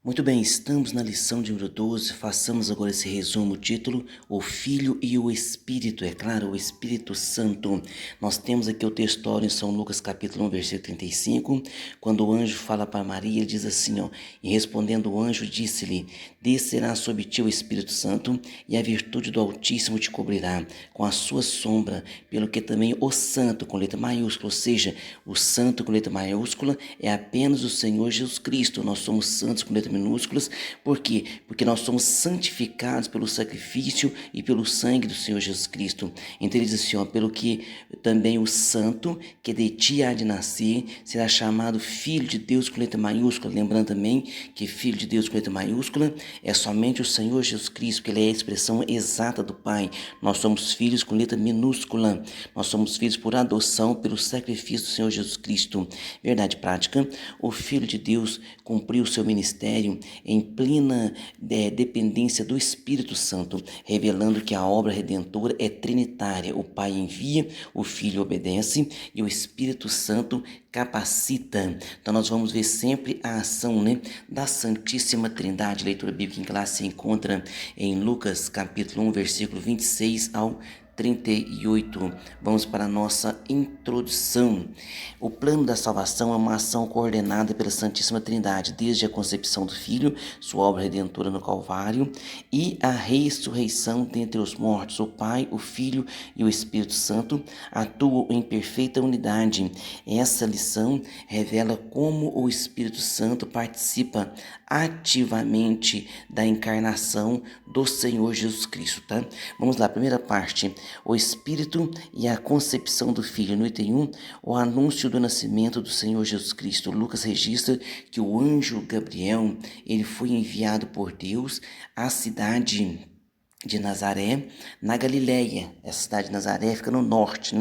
Muito bem, estamos na lição de número 12. Façamos agora esse resumo. O título: O Filho e o Espírito, é claro, o Espírito Santo. Nós temos aqui o textório em São Lucas capítulo 1, versículo 35, quando o anjo fala para Maria, ele diz assim, ó: E respondendo o anjo, disse-lhe: Descerá sobre ti o Espírito Santo, e a virtude do Altíssimo te cobrirá com a sua sombra, pelo que também o Santo, com letra maiúscula, ou seja, o Santo com letra maiúscula é apenas o Senhor Jesus Cristo. Nós somos santos com letra minúsculas. Por quê? Porque nós somos santificados pelo sacrifício e pelo sangue do Senhor Jesus Cristo. Então ele diz assim, ó: pelo que também o santo que de ti há de nascer será chamado Filho de Deus com letra maiúscula. Lembrando também que Filho de Deus com letra maiúscula é somente o Senhor Jesus Cristo, que ele é a expressão exata do Pai. Nós somos filhos com letra minúscula. Nós somos filhos por adoção, pelo sacrifício do Senhor Jesus Cristo. Verdade prática: o Filho de Deus cumpriu o seu ministério em plena dependência do Espírito Santo, revelando que a obra redentora é trinitária. O Pai envia, o Filho obedece e o Espírito Santo capacita. Então nós vamos ver sempre a ação, da Santíssima Trindade. A leitura bíblica em classe se encontra em Lucas capítulo 1, versículo 26 ao 38. Vamos para a nossa introdução. O plano da salvação é uma ação coordenada pela Santíssima Trindade, desde a concepção do Filho, sua obra redentora no Calvário, e a ressurreição dentre os mortos. O Pai, o Filho e o Espírito Santo atuam em perfeita unidade. Essa lição revela como o Espírito Santo participa ativamente da encarnação do Senhor Jesus Cristo, tá? Vamos lá, primeira parte: o Espírito e a concepção do Filho. No item 1, o anúncio do nascimento do Senhor Jesus Cristo. Lucas registra que o anjo Gabriel, ele foi enviado por Deus à cidade de Nazaré, na Galileia. Essa cidade de Nazaré fica no norte,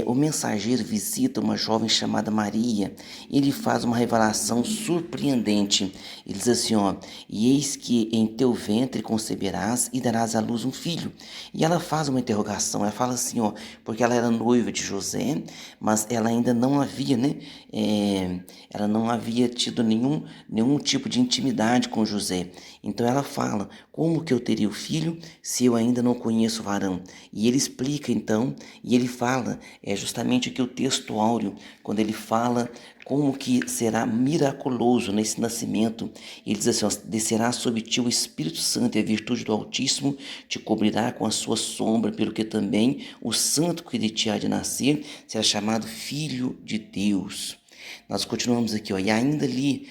o mensageiro visita uma jovem chamada Maria. Ele faz uma revelação surpreendente. Ele diz assim, ó: E eis que em teu ventre conceberás e darás à luz um filho. E ela faz uma interrogação. Ela fala assim, ó, porque ela era noiva de José, mas ela ainda não havia, ela não havia tido nenhum tipo de intimidade com José. Então ela fala: como que eu teria o filho se eu ainda não conheço o varão? E ele explica então, e ele fala, é justamente aqui o texto áureo, quando ele fala como que será miraculoso nesse nascimento. Ele diz assim, ó: descerá sobre ti o Espírito Santo, e a virtude do Altíssimo te cobrirá com a sua sombra, pelo que também o santo que de ti há de nascer será chamado Filho de Deus. Nós continuamos aqui, ó, e ainda ali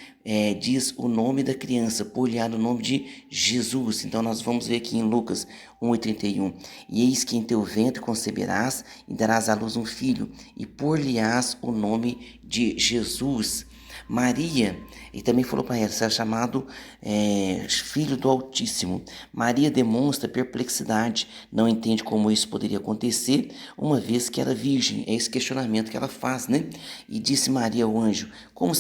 diz o nome da criança, por-lhe-á o nome de Jesus. Então nós vamos ver aqui em Lucas 1:31. E eis que em teu ventre conceberás e darás à luz um filho, e por-lhe-ás o nome de Jesus. Maria, e também falou para ela, será chamado Filho do Altíssimo. Maria demonstra perplexidade, não entende como isso poderia acontecer, uma vez que era virgem. É esse questionamento que ela faz, E disse Maria ao anjo: como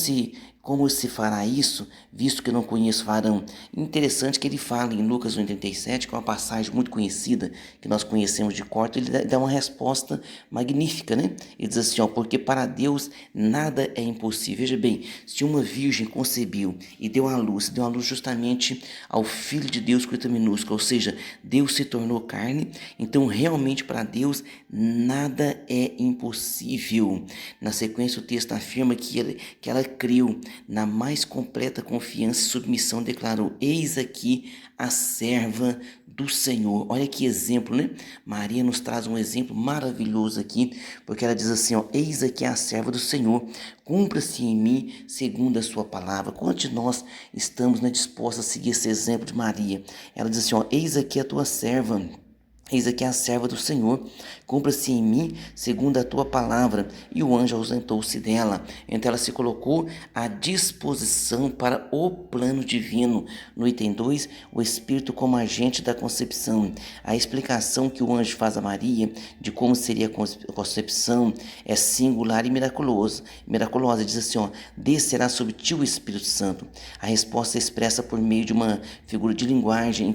se fará isso, visto que eu não conheço varão? Interessante que ele fala em Lucas 1:37, que é uma passagem muito conhecida, que nós conhecemos de cor. Ele dá uma resposta magnífica, Ele diz assim, ó: porque para Deus nada é impossível. Veja bem, se uma virgem concebeu e deu à luz justamente ao Filho de Deus com letra minúscula, ou seja, Deus se tornou carne, então realmente para Deus nada é impossível. Na sequência o texto afirma que ela creu. Na mais completa confiança e submissão declarou: eis aqui a serva do Senhor. Olha que exemplo, Maria nos traz um exemplo maravilhoso aqui, porque ela diz assim, ó: eis aqui a serva do Senhor, cumpra-se em mim segundo a sua palavra. Quantos de nós estamos dispostos a seguir esse exemplo de Maria? Ela diz assim, ó: eis aqui a tua serva. Eis aqui a serva do Senhor, cumpra-se em mim segundo a tua palavra. E o anjo ausentou-se dela. Então ela se colocou à disposição para o plano divino. No item 2, o Espírito como agente da concepção. A explicação que o anjo faz a Maria de como seria a concepção é singular e miraculosa. Diz assim, ó: descerá sobre ti o Espírito Santo. A resposta é expressa por meio de uma figura de linguagem em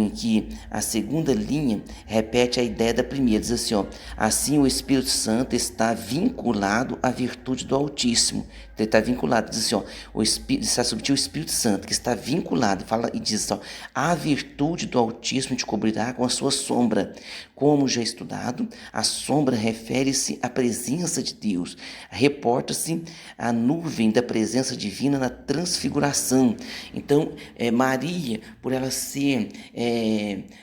que a segunda linha repete a ideia da primeira. Diz assim, ó: assim o Espírito Santo está vinculado à virtude do Altíssimo. Está vinculado, diz assim, ó, o Espírito está sobre ti o Espírito Santo, que está vinculado, fala e diz, ó, a virtude do Altíssimo te cobrirá com a sua sombra. Como já estudado, a sombra refere-se à presença de Deus, reporta-se à nuvem da presença divina na transfiguração. Então, Maria, por ela ser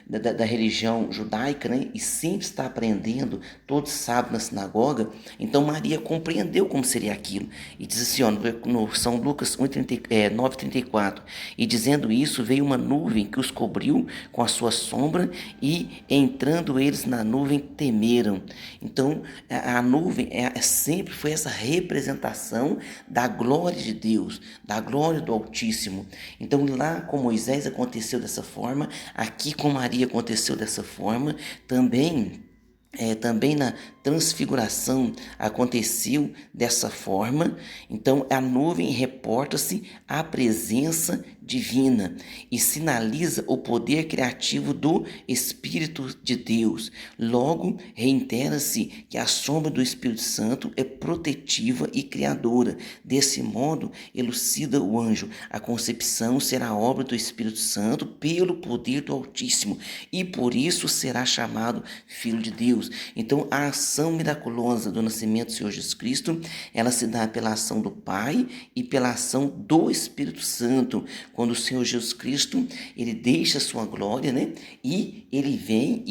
da religião judaica, né, e sempre está aprendendo todo sábado na sinagoga, então Maria compreendeu como seria aquilo. E diz assim, ó, no São Lucas 9,34, e dizendo isso, veio uma nuvem que os cobriu com a sua sombra, e entrando eles na nuvem temeram. Então, a nuvem sempre foi essa representação da glória de Deus, da glória do Altíssimo. Então, lá com Moisés aconteceu dessa forma, aqui com Maria aconteceu dessa forma, também na transfiguração aconteceu dessa forma. Então a nuvem reporta-se à presença divina e sinaliza o poder criativo do Espírito de Deus. Logo, reitera-se que a sombra do Espírito Santo é protetiva e criadora. Desse modo, elucida o anjo: a concepção será obra do Espírito Santo pelo poder do Altíssimo, e por isso será chamado Filho de Deus. Então, a ação miraculosa do nascimento do Senhor Jesus Cristo, ela se dá pela ação do Pai e pela ação do Espírito Santo. Quando o Senhor Jesus Cristo, ele deixa a sua glória, né? E ele vem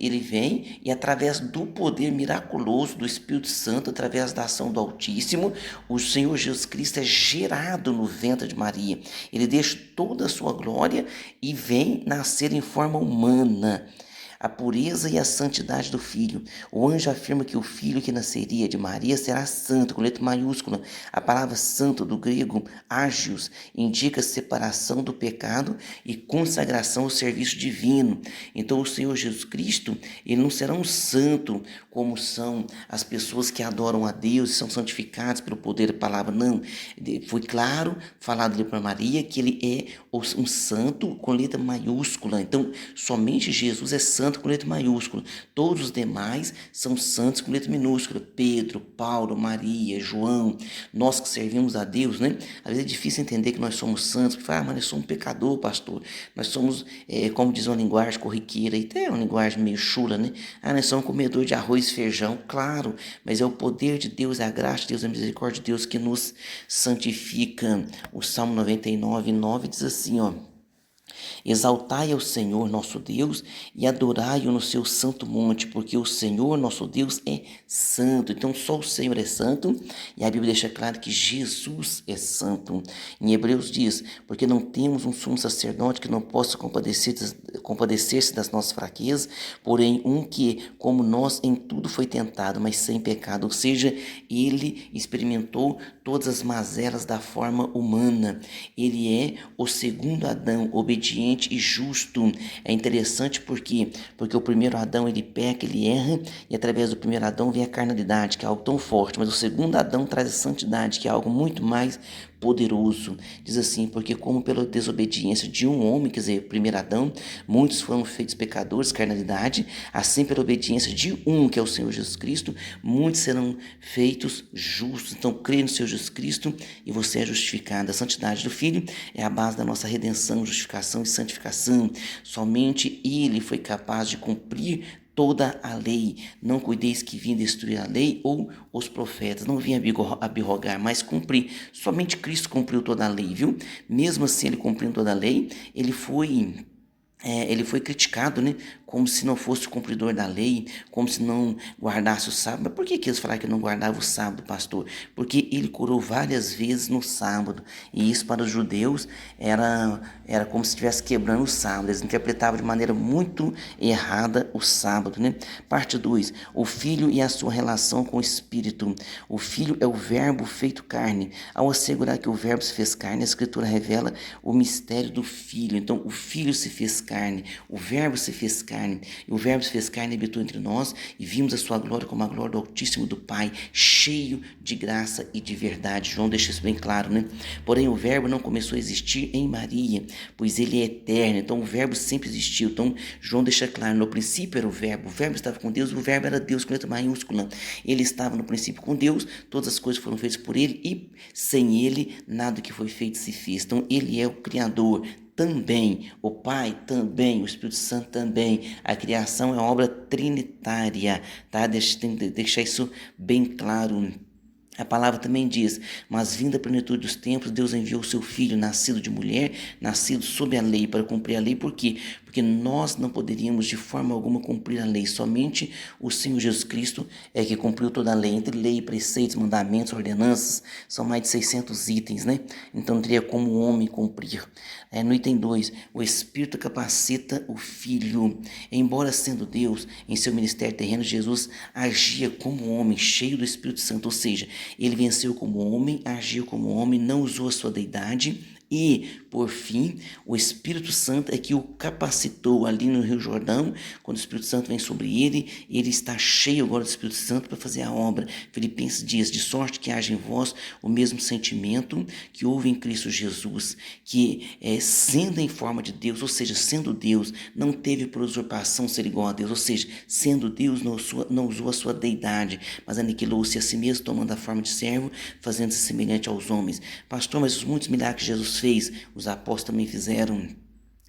ele vem e através do poder miraculoso do Espírito Santo, através da ação do Altíssimo, o Senhor Jesus Cristo é gerado no ventre de Maria. Ele deixa toda a sua glória e vem nascer em forma humana. A pureza e a santidade do Filho. O anjo afirma que o Filho que nasceria de Maria será santo, com letra maiúscula. A palavra santo, do grego ágios, indica separação do pecado e consagração ao serviço divino. Então o Senhor Jesus Cristo, ele não será um santo como são as pessoas que adoram a Deus e são santificados pelo poder da palavra. Não, foi claro, falado ali para Maria, que ele é um santo com letra maiúscula. Então somente Jesus é santo com letra maiúscula. Todos os demais são santos com letra minúscula. Pedro, Paulo, Maria, João. Nós que servimos a Deus, né? Às vezes é difícil entender que nós somos santos, porque fala, mas eu sou um pecador, pastor. Nós somos, como diz uma linguagem corriqueira, e até uma linguagem meio chula, né? Nós somos um comedor de arroz e feijão, claro, mas é o poder de Deus, é a graça de Deus, a misericórdia de Deus que nos santifica. O Salmo 99:9 diz assim, ó: exaltai ao Senhor nosso Deus e adorai-o no seu santo monte, porque o Senhor nosso Deus é santo. Então só o Senhor é santo, e a Bíblia deixa claro que Jesus é santo. Em Hebreus diz: porque não temos um sumo sacerdote que não possa compadecer-se das nossas fraquezas, porém um que, como nós, em tudo foi tentado, mas sem pecado. Ou seja, ele experimentou todas as mazelas da forma humana. Ele é o segundo Adão, obediente e justo. É interessante porque o primeiro Adão ele peca, ele erra, e através do primeiro Adão vem a carnalidade, que é algo tão forte, mas o segundo Adão traz a santidade, que é algo muito mais poderoso. Diz assim: porque como pela desobediência de um homem, quer dizer, primeiro Adão, muitos foram feitos pecadores, carnalidade, assim pela obediência de um, que é o Senhor Jesus Cristo, muitos serão feitos justos. Então crê no Senhor Jesus Cristo e você é justificado. A santidade do Filho é a base da nossa redenção, justificação e santificação. Somente Ele foi capaz de cumprir toda a lei. Não cuideis que vim destruir a lei ou os profetas. Não vim abrogar, mas cumprir. Somente Cristo cumpriu toda a lei, viu? Mesmo assim, ele cumprindo toda a lei, ele foi criticado, né? Como se não fosse o cumpridor da lei, como se não guardasse o sábado. Mas por que eles falaram que não guardava o sábado, pastor? Porque ele curou várias vezes no sábado, e isso para os judeus era como se estivesse quebrando o sábado. Eles interpretavam de maneira muito errada o sábado, né? Parte 2, o Filho e a sua relação com o Espírito. O Filho é o verbo feito carne. Ao assegurar que o verbo se fez carne, a Escritura revela o mistério do Filho. Então o Filho se fez carne, o verbo se fez carne, carne. E o verbo se fez carne e habitou entre nós, e vimos a sua glória como a glória do Altíssimo do Pai, cheio de graça e de verdade. João deixa isso bem claro, né? Porém, o verbo não começou a existir em Maria, pois ele é eterno. Então, o verbo sempre existiu. Então, João deixa claro, no princípio era o verbo estava com Deus, o verbo era Deus com letra maiúscula. Ele estava no princípio com Deus, todas as coisas foram feitas por ele, e sem ele, nada que foi feito se fez. Então, ele é o Criador também, o Pai também, o Espírito Santo também. A criação é uma obra trinitária, tá? Tem que deixar isso bem claro. A palavra também diz, mas vinda a plenitude dos tempos, Deus enviou o seu Filho, nascido de mulher, nascido sob a lei, para cumprir a lei. Por quê? Porque nós não poderíamos de forma alguma cumprir a lei. Somente o Senhor Jesus Cristo é que cumpriu toda a lei. Entre lei, preceitos, mandamentos, ordenanças, são mais de 600 itens, né? Então não teria como o homem cumprir. No item 2, o Espírito capacita o Filho. Embora sendo Deus, em seu ministério terreno, Jesus agia como homem, cheio do Espírito Santo, ou seja, ele venceu como homem, agiu como homem, não usou a sua deidade. E, por fim, o Espírito Santo é que o capacitou ali no Rio Jordão. Quando o Espírito Santo vem sobre ele, ele está cheio agora do Espírito Santo para fazer a obra. Filipenses diz, de sorte que haja em vós o mesmo sentimento que houve em Cristo Jesus, que sendo em forma de Deus, ou seja, sendo Deus, não teve por usurpação ser igual a Deus, ou seja, sendo Deus, não usou a sua deidade, mas aniquilou-se a si mesmo, tomando a forma de servo, fazendo-se semelhante aos homens. Pastor, mas os muitos milagres que Jesus fez, os apóstolos também fizeram,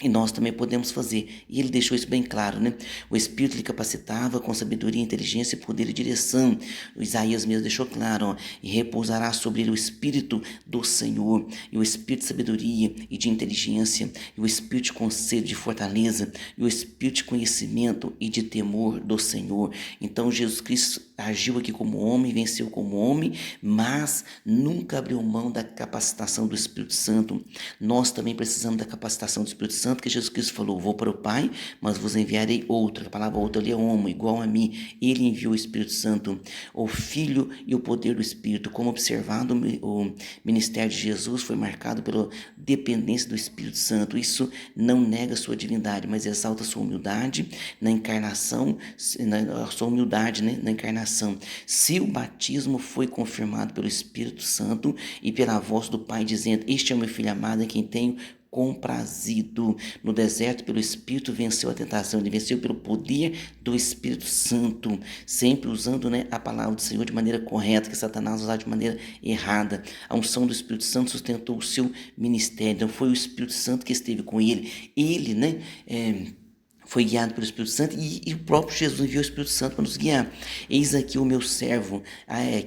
e nós também podemos fazer. E ele deixou isso bem claro, né? O Espírito lhe capacitava com sabedoria, inteligência, poder e direção. O Isaías mesmo deixou claro, ó, e repousará sobre ele o Espírito do Senhor, e o Espírito de sabedoria e de inteligência, e o Espírito de conselho, de fortaleza, e o Espírito de conhecimento e de temor do Senhor. Então Jesus Cristo agiu aqui como homem, venceu como homem, mas nunca abriu mão da capacitação do Espírito Santo. Nós também precisamos da capacitação do Espírito Santo, que Jesus Cristo falou, vou para o Pai, mas vos enviarei outro. A palavra outro ali é homo, igual a mim. Ele enviou o Espírito Santo, o Filho e o poder do Espírito. Como observado, o ministério de Jesus foi marcado pela dependência do Espírito Santo. Isso não nega a sua divindade, mas exalta a sua humildade na encarnação, a sua humildade, né, na encarnação. Se o batismo foi confirmado pelo Espírito Santo e pela voz do Pai dizendo, este é o meu Filho amado em quem tenho comprazido. No deserto, pelo Espírito, venceu a tentação. Ele venceu pelo poder do Espírito Santo, sempre usando, né, a palavra do Senhor de maneira correta, que Satanás usava de maneira errada. A unção do Espírito Santo sustentou o seu ministério. Então foi o Espírito Santo que esteve com ele. Ele, né, foi guiado pelo Espírito Santo, e o próprio Jesus enviou o Espírito Santo para nos guiar. Eis aqui o meu servo,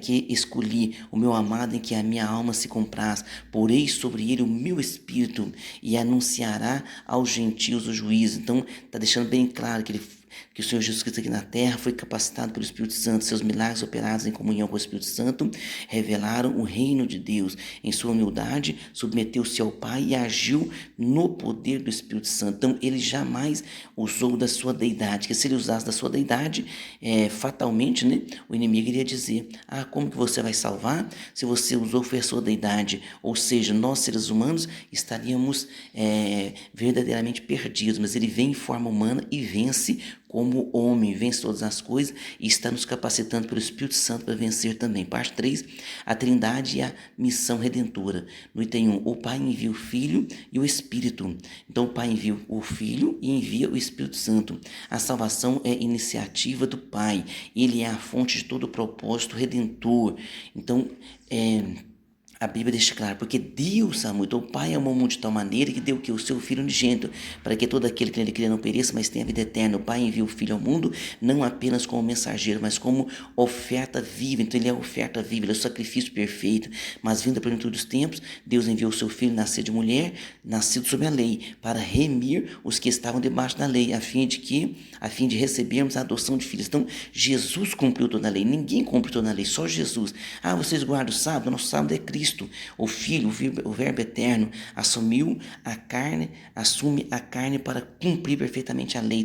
que escolhi, o meu amado, em que a minha alma se compraz. Porei sobre ele o meu Espírito e anunciará aos gentios o juízo. Então está deixando bem claro que o Senhor Jesus Cristo aqui na terra foi capacitado pelo Espírito Santo. Seus milagres operados em comunhão com o Espírito Santo revelaram o reino de Deus. Em sua humildade, submeteu-se ao Pai e agiu no poder do Espírito Santo. Então, ele jamais usou da sua deidade, que se ele usasse da sua deidade, fatalmente, né, o inimigo iria dizer, como que você vai salvar se você usou foi a sua deidade? Ou seja, nós seres humanos estaríamos verdadeiramente perdidos, mas ele vem em forma humana e vence como homem, vence todas as coisas e está nos capacitando pelo Espírito Santo para vencer também. Parte 3, a Trindade e a missão redentora. No item 1, o Pai envia o Filho e o Espírito. Então o Pai envia o Filho e envia o Espírito Santo. A salvação é iniciativa do Pai. Ele é a fonte de todo o propósito redentor. Então, a Bíblia deixa claro, porque Deus amou, então o Pai amou o mundo de tal maneira que deu o seu Filho unigênito, para que todo aquele que nele crê não pereça, mas tenha vida eterna. O Pai envia o Filho ao mundo, não apenas como mensageiro, mas como oferta viva. Então ele é a oferta viva, ele é o sacrifício perfeito. Mas vindo a plenitude dos tempos, Deus enviou o seu Filho, nascido de mulher, nascido sob a lei, para remir os que estavam debaixo da lei, a fim de recebermos a adoção de filhos. Então Jesus cumpriu toda a lei, ninguém cumpre toda a lei, só Jesus. Vocês guardam o sábado? Nosso sábado é Cristo. Cristo, o Filho, o Verbo eterno, assume a carne para cumprir perfeitamente a lei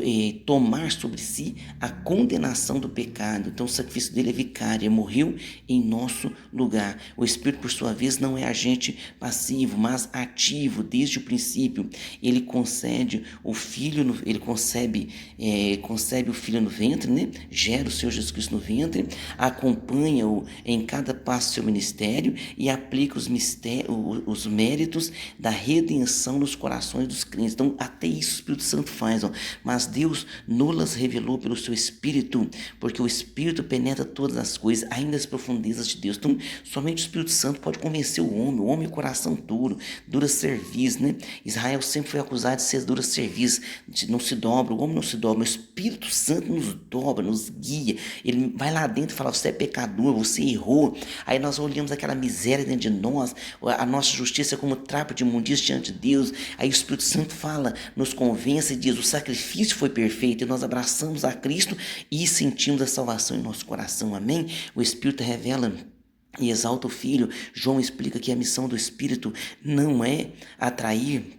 e tomar sobre si a condenação do pecado. Então o sacrifício dele é vicário, ele morreu em nosso lugar. O Espírito, por sua vez, não é agente passivo, mas ativo desde o princípio. Ele concebe o Filho no ventre, né? Gera o Senhor Jesus Cristo no ventre, acompanha-o em cada passo do seu ministério e aplica os méritos da redenção nos corações dos crentes. Então, até isso o Espírito Santo faz, ó. Mas Deus nos revelou pelo seu Espírito, porque o Espírito penetra todas as coisas, ainda as profundezas de Deus. Então, somente o Espírito Santo pode convencer o homem é coração duro, dura serviço, né? Israel sempre foi acusado de ser dura serviço, não se dobra, o homem não se dobra, o Espírito Santo nos dobra, nos guia, ele vai lá dentro e fala, você é pecador, você errou, aí nós olhamos aquela miséria dentro de nós, a nossa justiça é como trapo de imundícia diante de Deus, aí o Espírito Santo fala, nos convence e diz, o sacrifício foi perfeito, e nós abraçamos a Cristo e sentimos a salvação em nosso coração, amém? O Espírito revela e exalta o Filho. João explica que a missão do Espírito não é atrair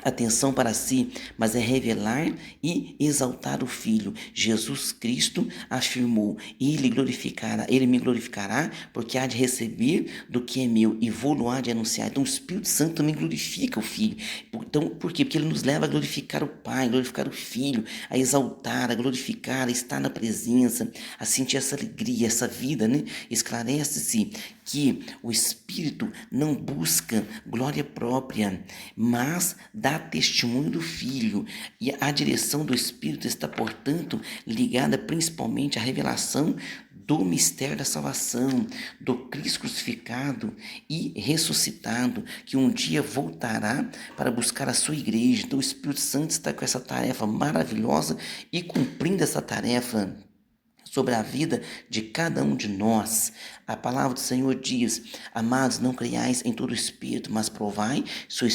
atenção para si, mas é revelar e exaltar o Filho. Jesus Cristo afirmou, ele me glorificará, porque há de receber do que é meu e vou-lo há de anunciar. Então o Espírito Santo também glorifica o Filho. Então, por quê? Porque ele nos leva a glorificar o Pai, glorificar o Filho, a exaltar, a glorificar, a estar na presença, a sentir essa alegria, essa vida, né? Esclarece-se que o Espírito não busca glória própria, mas dá testemunho do Filho. E a direção do Espírito está, portanto, ligada principalmente à revelação do mistério da salvação, do Cristo crucificado e ressuscitado, que um dia voltará para buscar a sua igreja. Então o Espírito Santo está com essa tarefa maravilhosa e cumprindo essa tarefa sobre a vida de cada um de nós. A palavra do Senhor diz, amados, não creiais em todo espírito, mas provai se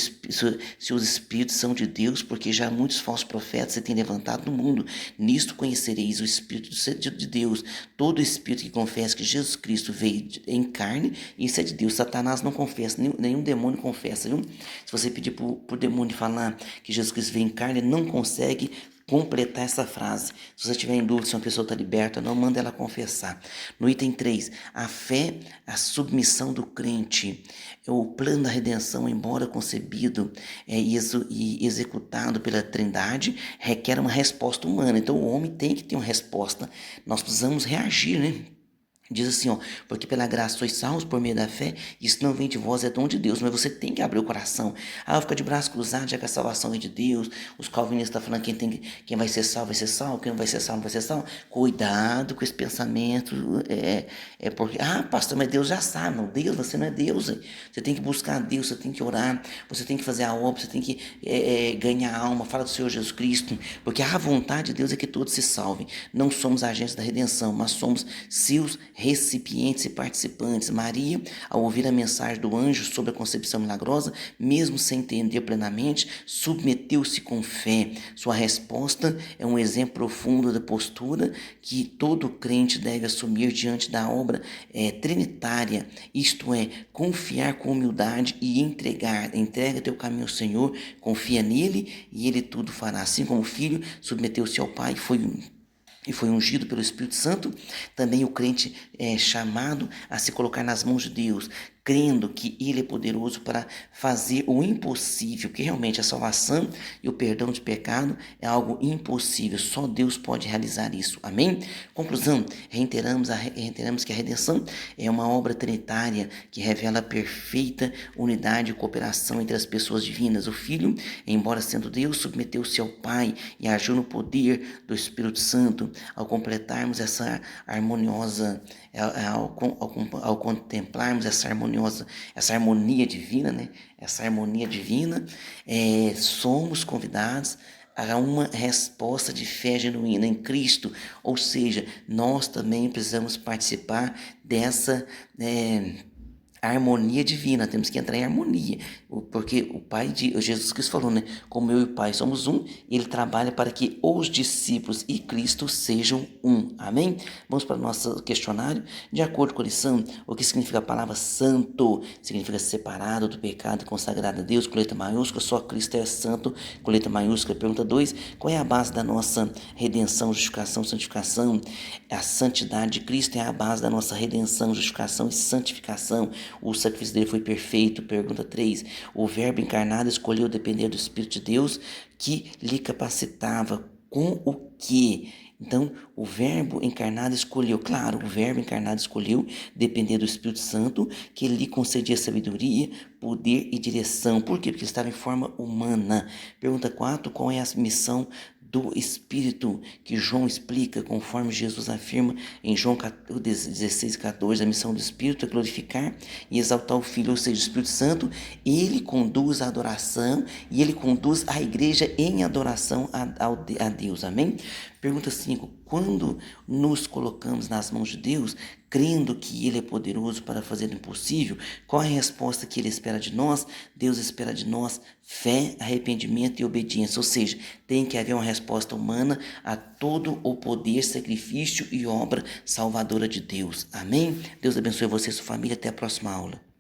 os espíritos são de Deus, porque já muitos falsos profetas se têm levantado no mundo. Nisto conhecereis o Espírito de Deus. Todo espírito que confessa que Jesus Cristo veio em carne, isso é de Deus. Satanás não confessa, nenhum demônio confessa, viu? Se você pedir pro demônio falar que Jesus Cristo veio em carne, ele não consegue completar essa frase. Se você tiver em dúvida se uma pessoa está liberta ou não, manda ela confessar. No item 3, a fé, a submissão do crente. O plano da redenção, embora concebido e executado pela Trindade, requer uma resposta humana. Então o homem tem que ter uma resposta. Nós precisamos reagir, né? Diz assim, ó, porque pela graça sois salvos por meio da fé, isso não vem de vós, é dom de Deus, mas você tem que abrir o coração. Fica de braço cruzado, já que a salvação vem de Deus. Os calvinistas estão falando que quem vai ser salvo, quem não vai ser salvo, não vai ser salvo. Cuidado com esse pensamento, porque, pastor, mas Deus já sabe. Não, Deus, você não é Deus, hein? Você tem que buscar a Deus, você tem que orar, você tem que fazer a obra, você tem que ganhar a alma, fala do Senhor Jesus Cristo, porque a vontade de Deus é que todos se salvem. Não somos agentes da redenção, mas somos seus recipientes e participantes. Maria, ao ouvir a mensagem do anjo sobre a concepção milagrosa, mesmo sem entender plenamente, submeteu-se com fé. Sua resposta é um exemplo profundo da postura que todo crente deve assumir diante da obra trinitária, isto é, confiar com humildade e entrega teu caminho ao Senhor, confia nele e ele tudo fará. Assim como o filho submeteu-se ao pai e foi ungido pelo Espírito Santo, também o crente é chamado a se colocar nas mãos de Deus, crendo que Ele é poderoso para fazer o impossível, que realmente a salvação e o perdão de pecado é algo impossível, só Deus pode realizar isso, amém? Conclusão, reiteramos que a redenção é uma obra trinitária que revela a perfeita unidade e cooperação entre as pessoas divinas. O Filho, embora sendo Deus, submeteu-se ao Pai e agiu no poder do Espírito Santo. Ao completarmos essa harmoniosa, ao contemplarmos essa harmonia divina, né? Essa harmonia divina, somos convidados a uma resposta de fé genuína em Cristo, ou seja, nós também precisamos participar dessa a harmonia divina, temos que entrar em harmonia, porque o Pai de Jesus Cristo falou, né? Como eu e o Pai somos um, ele trabalha para que os discípulos e Cristo sejam um. Amém? Vamos para o nosso questionário. De acordo com a lição, o que significa a palavra santo? Significa separado do pecado e consagrado a Deus, com letra maiúscula, só Cristo é santo, com letra maiúscula. Pergunta 2, qual é a base da nossa redenção, justificação, santificação? A santidade de Cristo é a base da nossa redenção, justificação e santificação. O sacrifício dele foi perfeito. Pergunta 3, o verbo encarnado escolheu depender do Espírito de Deus que lhe capacitava com o quê? Então, o verbo encarnado escolheu, claro, o verbo encarnado escolheu depender do Espírito Santo, que lhe concedia sabedoria, poder e direção. Por quê? Porque ele estava em forma humana. Pergunta 4, qual é a missão do Espírito, que João explica, conforme Jesus afirma em João 16,14, a missão do Espírito é glorificar e exaltar o Filho, ou seja, o Espírito Santo, ele conduz a adoração e ele conduz a igreja em adoração a Deus, amém? Pergunta 5, quando nos colocamos nas mãos de Deus, crendo que Ele é poderoso para fazer o impossível, qual é a resposta que Ele espera de nós? Deus espera de nós fé, arrependimento e obediência, ou seja, tem que haver uma resposta humana a todo o poder, sacrifício e obra salvadora de Deus. Amém? Deus abençoe você e sua família. Até a próxima aula.